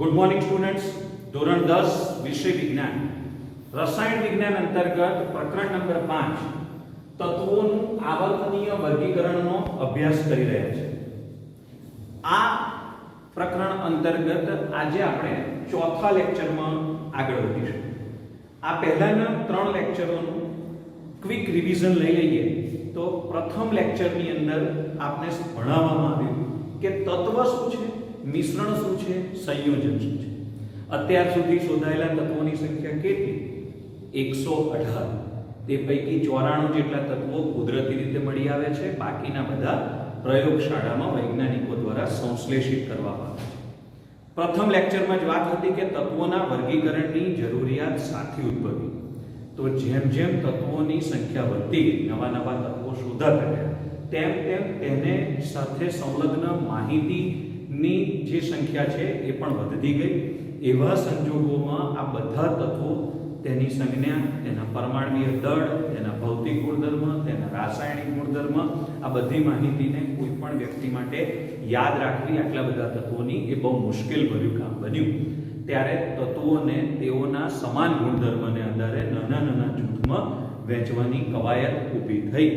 Good morning students. ધોરણ 10 વિષય વિજ્ઞાન રસાયણ વિજ્ઞાન અંતર્ગત પ્રકરણ નંબર 5 તત્વોનું આવર્તનીય વર્ગીકરણનો અભ્યાસ કરી રહ્યા છે. આ પ્રકરણ અંતર્ગત આજે આપણે ચોથા લેક્ચરમાં આગળ વધીશું. આ પહેલાના 3 લેક્ચરોનું ક્વિક રિવિઝન લઈ લઈએ તો પ્રથમ લેક્ચરની અંદર આપણે ભણાવવામાં આવ્યું કે તત્વ શું છે, મિશ્રણ શું છે, સંયોજન શું છે. અત્યાર સુધી શોધાયેલા તત્વોની સંખ્યા કેટલી? 118. તે પૈકી 94 જેટલા તત્વો કુદરતી રીતે મળી આવે છે, બાકીના બધા પ્રયોગશાળામાં વૈજ્ઞાનિકો દ્વારા સંશ્લેષિત કરવામાં આવે છે. પ્રથમ લેક્ચરમાં જ વાત હતી કે તત્વોના વર્ગીકરણની જરૂરિયાત સાથી ઉદ્ભવી. તો જેમ જેમ તત્વોની સંખ્યા વધતી ગઈ, નવા નવા તત્વો શોધાતા ગયા, તેમ તેમ તેને સાથે સંલગ્ન માહિતીની જે સંખ્યા છે એ પણ વધતી ગઈ. એવા સંજોગોમાં આ બધા તત્વો, તેની સંજ્ઞા, તેના પરમાણ્વીય દળ, તેના ભૌતિક ગુણધર્મ, તેના રાસાયણિક ગુણધર્મ, આ બધી માહિતીને કોઈ પણ વ્યક્તિ માટે યાદ રાખવી, આટલા બધા તત્વોની, એ બહુ મુશ્કેલ ભર્યું કામ બન્યું. ત્યારે તત્વોને તેઓના સમાન ગુણધર્મને આધારે નાના નાના જૂથમાં વહેંચવાની કવાયત ઊભી થઈ.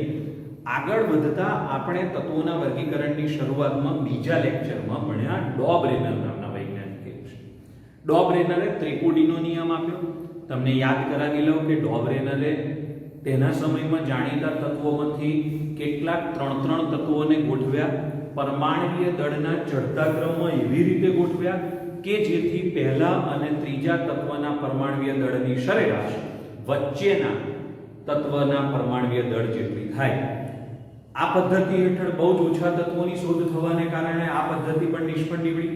આગળ વધતા આપણે તત્વોના વર્ગીકરણની શરૂઆતમાં બીજા લેક્ચરમાં ભણ્યા ડોબરેનર નામના વૈજ્ઞાનિકે. ડોબરેનરે ત્રિકોડીનો નિયમ આપ્યો. તમને યાદ કરાવી લઉં કે ડોબરેનરે તેના સમયમાં જાણીતા તત્વોમાંથી કેટલાક 3 તત્વોને ગોઠવ્યા. પરમાણ્વીય દળના ચડતા ક્રમમાં એવી રીતે ગોઠવ્યા કે જેથી પહેલા અને ત્રીજા તત્વના પરમાણ્વીય દળની સરેરાશ વચ્ચેના તત્વના પરમાણ્વીય દળ જેટલી થાય. આ પદ્ધતિ હેઠળ બહુ જ ઓછા તત્વોની શોધ થવાને કારણે આ પદ્ધતિ પણ નિષ્ફળ નીવડી.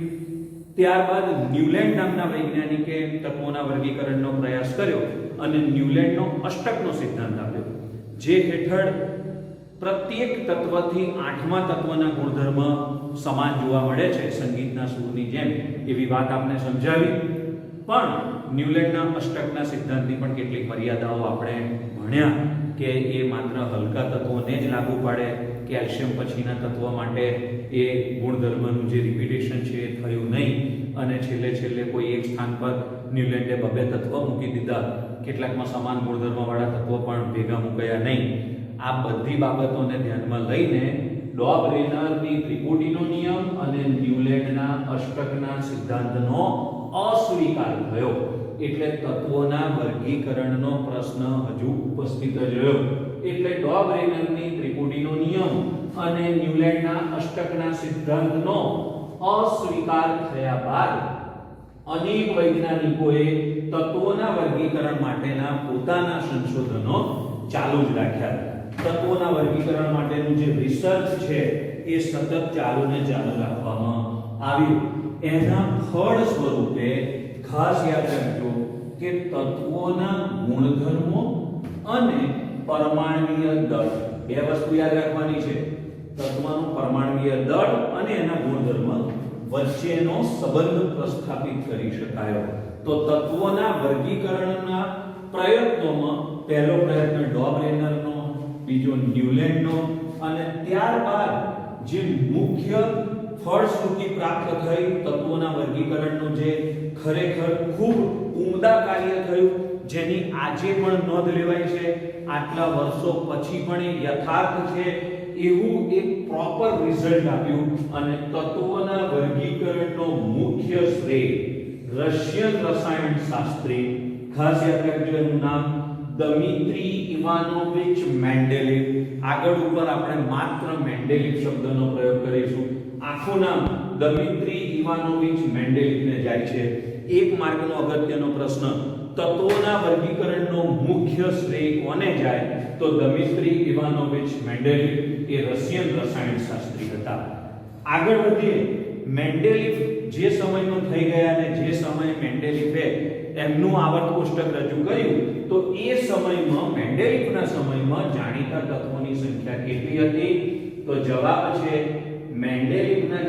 ત્યારબાદ ન્યુલેન્ડ નામના વૈજ્ઞાનિકે તત્વોના વર્ગીકરણનો પ્રયાસ કર્યો અને ન્યુલેન્ડનો અષ્ટકનો સિદ્ધાંત આપ્યો, જે હેઠળ પ્રત્યેક તત્વથી 8મા તત્વના ગુણધર્મ સમાન જોવા મળે છે, સંગીતના સૂરની જેમ. એવી વાત આપને સમજાવી. પણ ન્યુલેન્ડના અષ્ટકના સિદ્ધાંતની પણ કેટલીક મર્યાદાઓ આપણે ભણ્યા કે એ માત્ર હલકા તત્વોને જ લાગુ પાડે. કેલ્શિયમ પછીના તત્વ માટે એ ગુણધર્મનું જે રિપીટેશન છે એ થયું નહીં, અને છેલ્લે કોઈ એક સ્થાન પર ન્યુલેન્ડે 2 તત્વ મૂકી દીધા, કેટલાકમાં સમાન ગુણધર્મવાળા તત્વો પણ ભેગા મૂકાયા નહીં. આ બધી બાબતોને ધ્યાનમાં લઈને ડોબરેનરની ત્રિકોડીનો નિયમ અને ન્યુલેન્ડના અષ્ટકના સિદ્ધાંતનો અસ્વીકાર થયો. એટલે તત્વોના વર્ગીકરણનો પ્રશ્ન હજુ ઉપસ્થિત જ રહ્યો. એટલે ડોબરેનરની ત્રિકોડીનો નિયમ અને ન્યુલેન્ડના અષ્ટકના સિદ્ધાંતનો અસ્વીકાર થયા બાદ અનેક વૈજ્ઞાનિકોએ તત્વોના વર્ગીકરણ માટેના પોતાના સંશોધનો ચાલુ જ રાખ્યા. તત્વોના વર્ગીકરણ માટેનું જે રિસર્ચ છે એ સતત ચાલુ રાખવામાં આવ્યું. એના ફળ સ્વરૂપે ખાસ યાદ રાખજો કે તત્વોના ગુણધર્મો અને પરમાણ્વીય દળ, 2 વસ્તુ યાદ રાખવાની છે. તત્વનું પરમાણ્વીય દળ અને એના ગુણધર્મ વચ્ચેનો સંબંધ પ્રસ્થાપિત કરી શકાયો. તો તત્વોના વર્ગીકરણના પ્રયત્નોમાં પહેલો પ્રયત્ન ડોબરેનરનો, બીજો ન્યુલેન્ડનો, અને ત્યારબાદ જે મુખ્ય ફળશ્રુતિ પ્રાપ્ત થઈ તત્વોના વર્ગીકરણનું, જે ખરેખર ખૂબ ઉમદા કાર્ય થયું, જેની આજે પણ નોંધ લેવાય છે, આટલા વર્ષો પછી પણ એ યથાર્થ છે, એવું એક પ્રોપર રિઝલ્ટ આપ્યું. અને તત્વોના વર્ગીકરણનો મુખ્ય શ્રેય રશિયન રસાયણશાસ્ત્રી, ખાસ યાદ રાખજો એનું નામ, દમિત્રી ઇવાનોવિચ મેન્ડેલિવ. આગળ ઉપર આપણે માત્ર મેન્ડેલિવ શબ્દનો પ્રયોગ કરીશું. આખું નામ દમિત્રી ઇવાનોવિચ મેન્ડેલિવને જાય છે. એક માર્કનો અગત્યનો પ્રશ્ન, તત્વોના વર્ગીકરણનો મુખ્ય શ્રેય કોને જાય? તો દમિત્રી ઇવાનોવિચ મેન્ડેલિવ એ રશિયન રસાયણશાસ્ત્રી હતા. આગળ વધીએ. મેન્ડેલિવ જે સમયમાં થઈ ગયા અને જે સમયે મેન્ડેલિવે એમનું આવર્ત કોષ્ટક રજૂ કર્યું, તો એ સમયમાં, મેન્ડેલિવના સમયમાં જાણીતા તત્વોની સંખ્યા કેટલી હતી? તો જવાબ છે મેન્ડેલિવના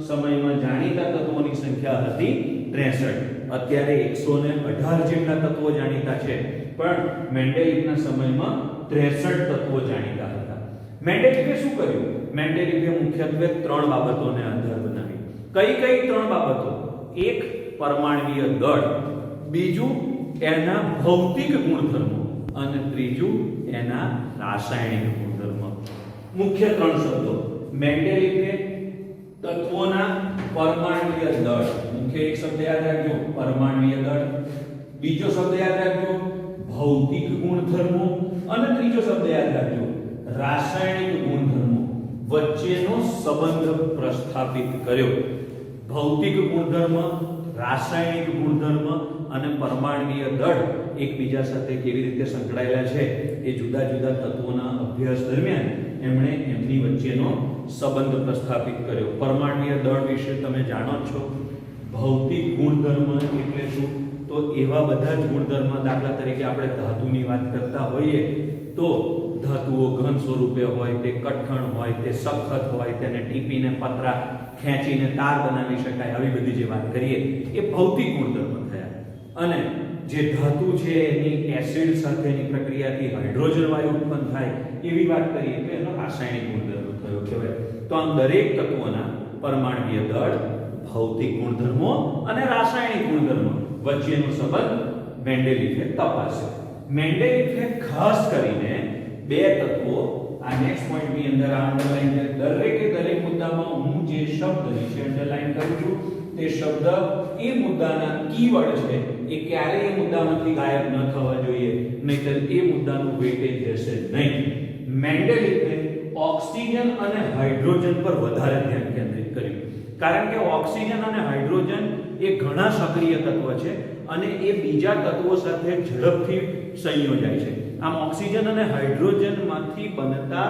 સમયમાં જાણીતા તત્વોની સંખ્યા હતી 63. અત્યારે 118 જેટલા તત્વો જાણીતા છે, પણ મેન્ડેલિવના સમયમાં 63 તત્વો જાણીતા હતા. મેન્ડેલિવે શું કર્યું? મેન્ડેલિવે મુખ્યત્વે 3 બાબતોને આધાર બનાવી. કઈ 3 બાબતો? એક પરમાણ્વીય દળ, બીજું એના ભૌતિક ગુણધર્મો અને ત્રીજું એના રાસાયણિક ગુણધર્મો. મુખ્ય ત્રણ શબ્દો મેન્ડેલિફે તત્વોના પરમાણ્વીય દળ, મુખ્ય એક શબ્દ યાદ રાખજો પરમાણ્વીય દળ, બીજો શબ્દ યાદ રાખજો ભૌતિક ગુણધર્મો અને ત્રીજો શબ્દ યાદ રાખજો રાસાયણિક ગુણધર્મો વચ્ચેનો સંબંધ પ્રસ્થાપિત કર્યો. ભૌતિક ગુણધર્મ, રાસાયણિક ગુણધર્મ અને પરમાણ્વીય દળ એકબીજા સાથે કેવી રીતે સંકળાયેલા છે એ જુદા જુદા તત્વોના અભ્યાસ દરમિયાન એમણે એમની વચ્ચેનો સંબંધ પ્રસ્થાપિત કર્યો. પરમાણ્વીય દળ વિશે તમે જાણો છો. ભૌતિક ગુણધર્મ એટલે શું? તો એવા બધા જ ગુણધર્મ, દાખલા તરીકે આપણે ધાતુની વાત કરતા હોઈએ તો ધાતુઓ ઘન સ્વરૂપે હોય, તે કઠણ હોય, તે સખત હોય, તેને ટીપીને પતરા ખેંચીને તાર બનાવી શકાય, આવી બધી જે વાત કરીએ એ ભૌતિક ગુણધર્મ થયા. અને જે ધાતુ છે એની એસિડ સાથેની પ્રક્રિયાથી હાઇડ્રોજન વાયુ ઉત્પન્ન થાય એવી વાત કરીએ તો એનો રાસાયણિક ગુણધર્મ થયો કહેવાય. તો આમ દરેક તત્વોના પરમાણ્વીય દળ, ભૌતિક ગુણધર્મો અને રાસાયણિક ગુણધર્મો વચ્ચેનો સંબંધ મેન્ડેલિફે તપાસ્યો. મેન્ડેલિફે ખાસ કરીને બે તત્વો, આ નેક્સ્ટ પોઈન્ટ ની અંદર આ અંડરલાઈન છે, દરેક મુદ્દામાં હું જે શબ્દ નીચે અંડરલાઈન કરું છું તે શબ્દ એ મુદ્દાના કીવર્ડ છે, એ ક્યારેય એ મુદ્દામાંથી ગાયબ ન થવા જોઈએ, નહીંતર એ મુદ્દાનું વેટેજ રહેશે નહીં. મેન્ડેલિફે ઓક્સિજન અને હાઇડ્રોજન પર વધારે ધ્યાન કેન્દ્રિત કર્યું, કારણ કે ઓક્સિજન અને હાઇડ્રોજન એ ઘણા સક્રિય તત્વ છે અને એ બીજા તત્વો સાથે ઝડપથી સંયોજાય છે. આમ ઓક્સિજન અને હાઇડ્રોજનમાંથી બનતા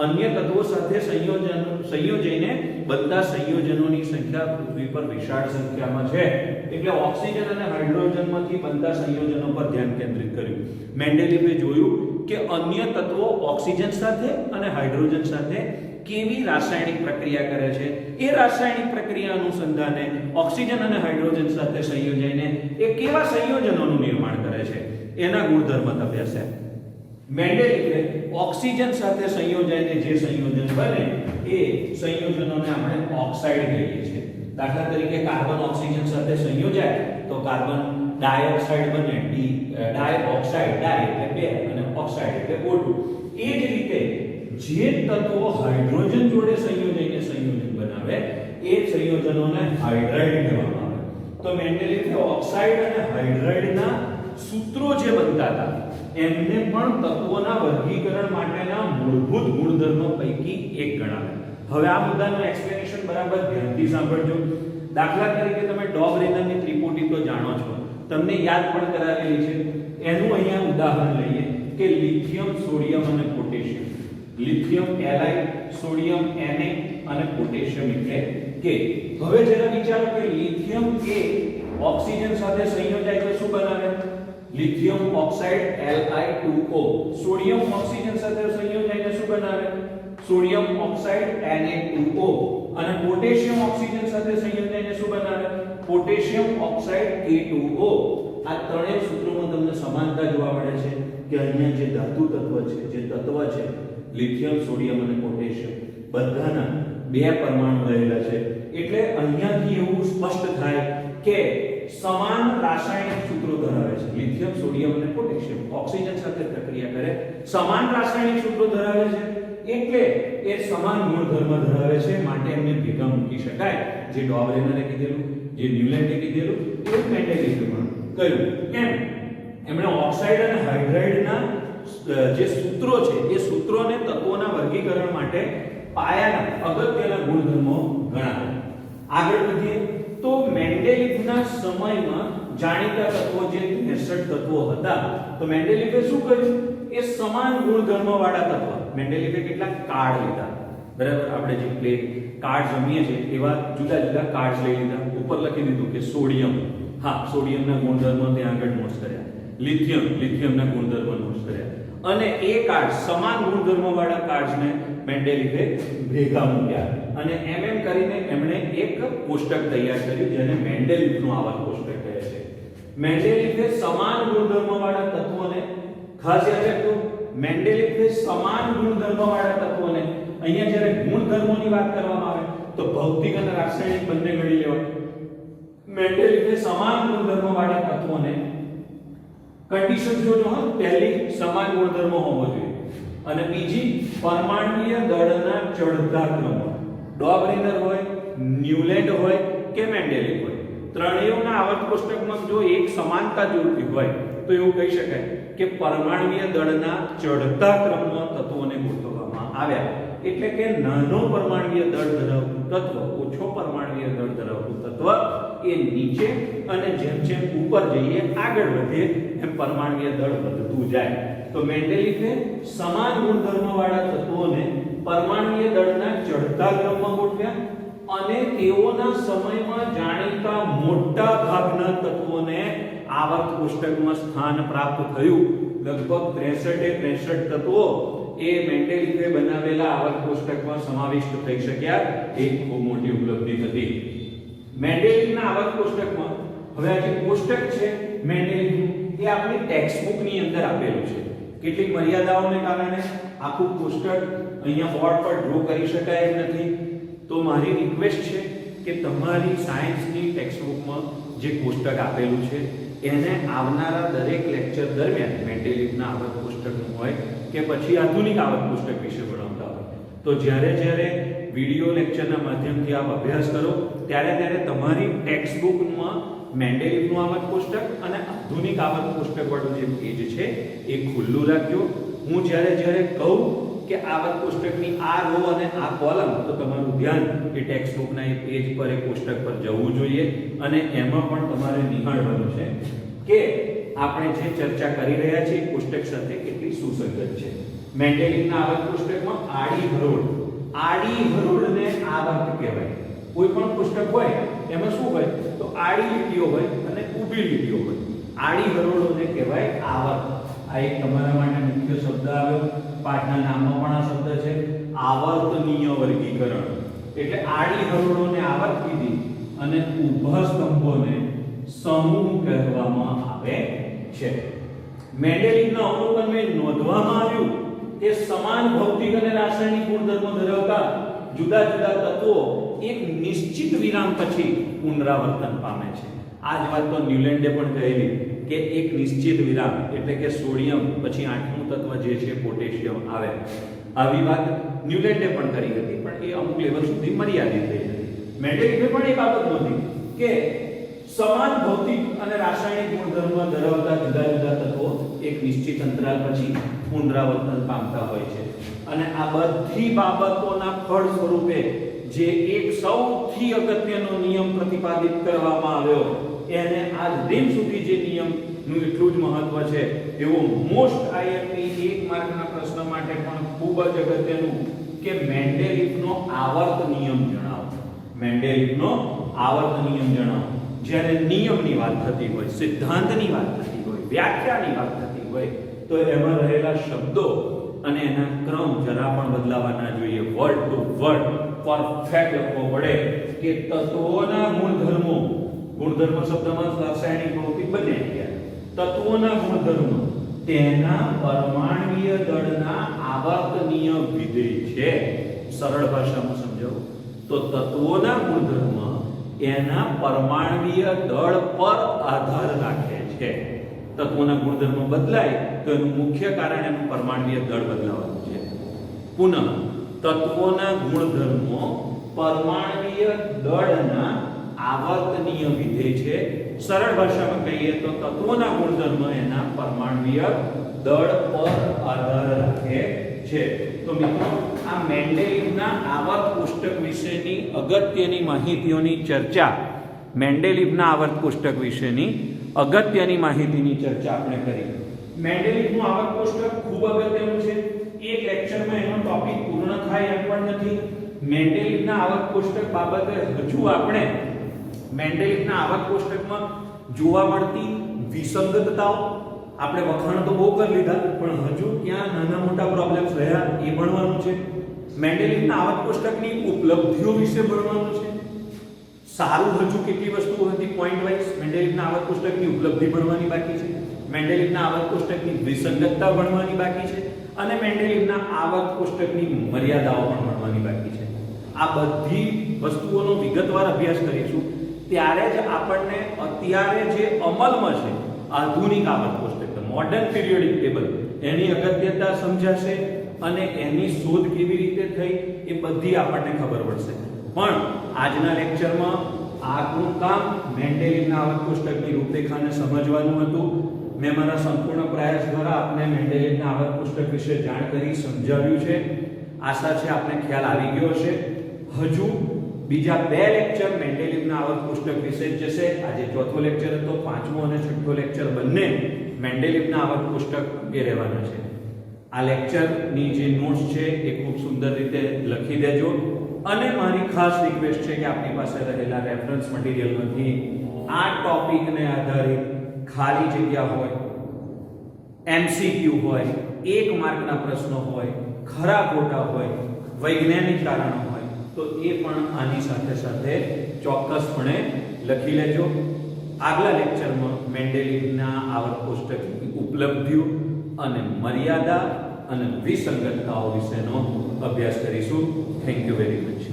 અન્ય તત્વો સાથે સંયોજઈને બનતા સંયોજનોની સંખ્યા પૃથ્વી પર વિશાળ સંખ્યામાં છે. એટલે ઓક્સિજન અને હાઇડ્રોજનમાંથી બનતા સંયોજનો પર ધ્યાન કેન્દ્રિત કર્યું. મેન્ડેલિફે જોયું કે અન્ય તત્વો ઓક્સિજન સાથે અને હાઇડ્રોજન સાથે કેવી રાસાયણિક પ્રક્રિયા કરે છે. એ રાસાયણિક પ્રક્રિયા અનુસંધાને ઓક્સિજન અને હાઇડ્રોજન સાથે સંયોજાઈને એ કેવા સંયોજનોનું નિર્માણ કરે છે એના ગુણધર્મ તપાસ્યા. મેન્ડેલિફે ઓક્સિજન સાથે સંયોજાઈને જે સંયોજન બને એ સંયોજનોને આપણે ઓક્સાઇડ કહીએ છીએ. દાખલા તરીકે કાર્બન ઓક્સિજન સાથે સંયોજાય તો કાર્બન ડાયોક્સાઇડ બને, ડાયોક્સાઇડ, ડાય એટલે બે અને ઓક્સાઇડ એટલે O2. એ જ રીતે જે તત્વો હાઇડ્રોજન જોડે સંયોજાઈને સંયોજન બનાવે એ સંયોજનોને હાઇડ્રાઇડ કહેવામાં આવે. તો મેન્ડેલિફે ઓક્સાઇડ અને હાઇડ્રાઇડના સૂત્રો જે બનતા હતા એમને પણ તત્વોના વર્ગીકરણ માટેના મૂળભૂત ગુણધર્મો પૈકી એક ગણાવે. હવે આ મુદ્દાનું એક્સપ્લેનેશન બરાબર ધ્યાનથી સાંભળજો. દાખલા તરીકે તમે ડોબરેનરની ત્રિપુટી તો જાણો છો, તમને યાદ પણ કરાવેલી છે. એનું અહીંયા ઉદાહરણ લઈએ કે લિથિયમ, સોડિયમ અને potassium. Lithium Li, sodium Na અને પોટેશિયમ એટલે કે. હવે જરા વિચારો કે લિથિયમ એ ઓક્સિજન સાથે સંયોજાય તો શું બનાવે? Lithium oxide Li2O. Sodium oxygen સાથે સંયોજાઈને શું બનાવે? Sodium oxide Na2O. અને પોટેશિયમ ઓક્સિજન સાથે સંયોજાઈને શું બનાવે? Potassium oxide A2O. આ ત્રણેય સૂત્રોમાં તમને સમાનતા જોવા મળે છે કે અહીંયા જે ધાતુ તત્વ છે, જે તત્વ છે લિથિયમ, સોડિયમ અને પોટેશિયમ, બધાના બે પરમાણુ રહેલા છે. એટલે અહીંયાથી એવું સ્પષ્ટ થાય કે સમાન રાસાયણિક સૂત્રો ધરાવે છે. લિથિયમ, સોડિયમ અને પોટેશિયમ ઓક્સિજન સાથે પ્રક્રિયા કરે, સમાન રાસાયણિક સૂત્રો ધરાવે છે, એટલે એ સમાન ગુણધર્મ ધરાવે છે, માટે એમને ભેગા મૂકી શકાય. જે ડોબરેનરે કીધેલું, જે ન્યુલેન્ડે કીધેલું, એ મેન્ડેલિફે પણ કહ્યું. એમણે ઓક્સાઇડ અને હાઇડ્રાઇડના જે સૂત્રો છે એ સૂત્રોને તત્વોના વર્ગીકરણ માટે પાયાના અગત્યના ગુણધર્મો ગણાવ્યા. આગળ વધીએ તો મેન્ડેલિફના સમયમાં જાણીતા તત્વો જે 63 તત્વો હતા, તો મેન્ડેલિફે શું કર્યું? એ સમાન ગુણધર્મવાળા તત્વ, મેન્ડેલિફે કેટલાક કાર્ડ લીધા, બરાબર? આપણે જે પ્લેટ કાર્ડ જમીએ છીએ એવા જુદા જુદા કાર્ડ લઈ લીધા. ઉપર લખી દીધું કે સોડિયમ, હા, સોડિયમના ગુણધર્મો ત્યાં આગળ નોટ કર્યા. લિથિયમ, લિથિયમના ગુણધર્મો નોટ કર્યા. અને એ કાર્ડ, સમાન ગુણધર્મવાળા કાર્ડ્સને મેન્ડેલિફે ભેગા મૂક્યા અને એમ કરીને એમણે એક કોષ્ટક તૈયાર કર્યું જેને મેન્ડેલિફનું આવાસ કોષ્ટક કહે છે. મેન્ડેલિફે સમાન ગુણધર્મવાળા તત્વોને, ખાસ યાદ રાખજો, મેન્ડેલિફે સમાન ગુણધર્મવાળા તત્વોને, અહીંયા જ્યારે ગુણધર્મોની વાત કરવામાં આવે તો ભૌતિક અને રાસાયણિક બંને ગણી લેવાય. મેન્ડેલિફે સમાન ગુણધર્મવાળા તત્વોને કન્ડિશન જોજો હા, પહેલી સમાન ગુણધર્મો હોવો જોઈએ અને બીજી પરમાણ્વીય દળના ચડતા ક્રમો, ડોબરીનર હોય, ન્યુલેન્ડ હોય કે મેન્ડેલિફ હોય, ત્રણેયના આવર્ત કોષ્ટકમાં જો એક સમાનતા જોઈતી હોય તો એવું કહી શકાય કે પરમાણ્વીય દળના ચડતા ક્રમમાં તત્વોને ગોઠવવામાં આવ્યા. એટલે કે નાનો પરમાણ્વીય દળ ધરાવતું તત્વ ઓછો પરમાણ્વીય દળ ધરાવતું તત્વ એ નીચે અને જેમ જેમ ઉપર જઈએ આગળ વધે એમ પરમાણ્વીય દળ વધતું જાય. તો મેન્ડેલિફે સમાન ગુણધર્મવાળા તત્વોને પરમાણ્વીય દળના ચડતા ક્રમમાં ગોઠવ્યા અને તેઓના સમયમાં જાણીતા મોટા ભાગના તત્વોને આવર્ત કોષ્ટકમાં સ્થાન પ્રાપ્ત થયું. લગભગ 63 તત્વો એ મેન્ડેલિફે બનાવેલા આવર્ત કોષ્ટકમાં સમાવિષ્ટ થઈ શક્યા. એક ખૂબ મોટી ઉપલબ્ધિ હતી મેન્ડેલિફના આવર્ત કોષ્ટકમાં. હવે આ જે કોષ્ટક છે મેન્ડેલિફનું એ આપણી ટેક્સ્ટ બુકની અંદર આપેલું છે. કેટલીક મર્યાદાઓને કારણે આખું કોષ્ટક અહીંયા બોર્ડ પર ડ્રો કરી શકાય એમ નથી. તો મારી રિક્વેસ્ટ છે કે તમારી સાયન્સની ટેક્સ્ટ બુકમાં જે કોષ્ટક આપેલું છે એને આવનારા દરેક લેક્ચર દરમિયાન મેન્ડેલિફના આવર્ત કોષ્ટકનું હોય કે પછી આધુનિક આવર્ત કોષ્ટક વિશે ભણાવતા હોય તો જ્યારે વિડિયો લેક્ચરના માધ્યમથી આપ અભ્યાસ કરો ત્યારે તમારી ટેક્સ્ટ બુકમાં મેન્ડેલિફનું આવર્ત કોષ્ટક અને આધુનિક આવર્ત કોષ્ટક વાળું જે પેજ છે એ ખુલ્લું રાખજો. હું જ્યારે કહું કે આવર્ત કોષ્ટકની આ રો અને આ કોલમ તો તમારું ધ્યાન એ ટેક્સ્ટ બુકના એ પેજ પર એ કોષ્ટક પર જવું જોઈએ અને એમાં પણ તમારે નિહાળવાનું છે કે આપણે જે ચર્ચા કરી રહ્યા છીએ કોષ્ટક સાથે કેટલી સુસંગત છે. મેન્ડેલિફના આવર્ત કોષ્ટકમાં આડી હરોળને આવર્ત કહેવાય. કોઈ પણ કોષ્ટક હોય એમાં શું હોય તો આડી લીટીઓ હોય અને ઊભી લીટીઓ હોય. આડી હરોળોને કહેવાય આવર્ત. આ એક તમારા માટે મુખ્ય શબ્દ આવ્યો. પાઠના નામમાં પણ આ શબ્દ છે આવર્તનીય વર્ગીકરણ. એટલે આડી હરોળોને આવર્ત કીધી અને ઊભા સ્તંભોને સમૂહ કહેવામાં આવે છે. મેન્ડેલિફના અવલોકનમાં નોંધવામાં આવ્યું કે સમાન ભૌતિક અને રાસાયણિક ગુણધર્મો ધરાવતા જુદા જુદા તત્વો એક નિશ્ચિત વિરામ પછી પુનરાવર્તન પામે છે. આ જ વાત તો ન્યુલેન્ડે પણ કહેલી કે એક નિશ્ચિત વિરામ એટલે કે સોડિયમ પછી આઠમું તત્વ જે છે પોટેશિયમ આવે. આવી વાત ન્યુલેન્ડે પણ કરી હતી પણ એ અમુક લેવલ સુધી મર્યાદિત થઈ હતી. મેન્ડેલિફે પણ એક બાબત નોંધી કે સમાન ભૌતિક અને રાસાયણિક ગુણધર્મો ધરાવતા જુદા જુદા તત્વો એક નિશ્ચિત અંતરાલ પછી પુનરાવર્તન પામતા હોય છે અને આ બધી બાબતોના ફળ સ્વરૂપે જે એક સૌથી અગત્યનો નિયમ પ્રતિપાદિત કરવામાં આવ્યો એને આજ દિન સુધી જે નિયમનું એટલું જ મહત્વ છે એવો મોસ્ટ આઈએમપી 1 માર્કના પ્રશ્ન માટે પણ ખૂબ જ અગત્યનું કે મેન્ડેલિફનો આવર્ત નિયમ જણાવો. મેન્ડેલિફનો આવર્ત નિયમ જણાવો. જ્યારે નિયમની વાત થતી હોય, સિદ્ધાંતની વાત થતી હોય, વ્યાખ્યાની વાત થતી હોય તો એમાં રહેલા શબ્દો અને એના ક્રમ જરા પણ બદલાવા ના જોઈએ. વર્ડ ટુ વર્ડ પરફેક્ટ લખવો પડે કે તત્વોના ગુણધર્મો શબ્દમાં રાસાયણિક ભૌતિક બંને ગયા. તત્વોના ગુણધર્મો તેના પરમાણ્વીય દળના આવર્તનીય વિધેય છે. સરળ ભાષામાં સમજાવું તો તત્વોના ગુણધર્મ એના પરમાણ્વીય દળ પર આધાર રાખે છે. તત્વોના ગુણધર્મો બદલાય તો એનું મુખ્ય કારણ એનું પરમાણ્વીય દળ બદલાવાનું છે. પુનઃ તત્વોના ગુણધર્મો પરમાણ્વીય દળના આવર્તનીય વિધેય છે. સરળ ભાષામાં કહીએ તો તત્વોના ગુણધર્મ એના પરમાણ્વીય દળ પર આધાર રાખે છે. તો મિત્રો આ મેન્ડેલિફના આવર્ત કોષ્ટક વિશેની અગત્યની માહિતીઓની ચર્ચા આપણે કરી. મેન્ડેલિફનું આવર્ત કોષ્ટક ખૂબ અગત્યનું છે. એક લેક્ચરમાં એનો ટોપિક પૂર્ણ થાય એમ પણ નથી. મેન્ડેલિફના આવર્ત કોષ્ટક બાબતે હજુ આપણે મેન્ડેલિફના આવર્ત કોષ્ટકમાં જોવા મળતી વિસંગતતાઓ આપણે વખાણ તો બહુ કરી લીધા પણ હજુ ક્યાં નાના મોટા પ્રોબ્લેમ્સ રહ્યા એ ભણવાનું છે. મેન્ડેલિફના આવર્ત કોષ્ટકની ઉપલબ્ધિઓ વિશે ભણવાનું છે. સારું હજુ કેટલી વસ્તુઓ હતી પોઈન્ટ વાઇઝ મેન્ડેલિફના આવર્ત કોષ્ટકની ઉપલબ્ધિ ભણવાની બાકી છે. મેન્ડેલિફના આવર્ત કોષ્ટકની વિસંગતતા ભણવાની બાકી છે અને મેન્ડેલિફના આવર્ત કોષ્ટકની મર્યાદાઓ પણ ભણવાની બાકી છે. આ બધી વસ્તુઓનો વિગતવાર અભ્યાસ કરીશું ત્યારે જ આપણને અત્યારે જે અમલમાં છે આધુનિક આવર્ત કોષ્ટક મોડર્ન પીરિયોડિક ટેબલ એની અગત્યતા સમજાશે અને એની શોધ કેવી રીતે થઈ એ બધી આપણને ખબર પડશે. પણ આજના લેક્ચરમાં આપણું કામ મેન્ડેલિવના આવર્ત કોષ્ટકની રૂપરેખાને સમજવાનું હતું. મેં મારા સંપૂર્ણ પ્રયાસ દ્વારા આપને મેન્ડેલિવના આવર્ત કોષ્ટક વિશે જાણ કરી સમજાવ્યું છે. આશા છે આપને ખ્યાલ આવી ગયો હશે. હજુ બીજા 2 લેક્ચર મેન્ડેલિવના આવર્ત કોષ્ટક વિશે જ જશે. આજે ચોથો લેક્ચર હતો, પાંચમો અને છઠ્ઠો લેક્ચર બંને મેન્ડેલિવના આવર્ત કોષ્ટક એ રહેવાના છે. આ લેક્ચરની જે નોટ્સ છે એ ખૂબ સુંદર રીતે લખી દેજો અને મારી ખાસ રિક્વેસ્ટ છે કે આપની પાસે રહેલા રેફરન્સ મટીરીયલમાંથી આ ટોપિકને આધારિત ખાલી જગ્યા હોય, એમસીક્યુ હોય, 1 માર્કના પ્રશ્નો હોય, ખરા ખોટા હોય, વૈજ્ઞાનિક કારણો હોય તો એ પણ આની સાથે સાથે ચોક્કસપણે લખી લેજો. આગલા લેક્ચરમાં મેન્ડેલિવના આવર્ત કોષ્ટકની ઉપલબ્ધિઓ અને મર્યાદા અને વિસંગતતાઓ વિશેનો અભ્યાસ કરીશું. Thank you very much.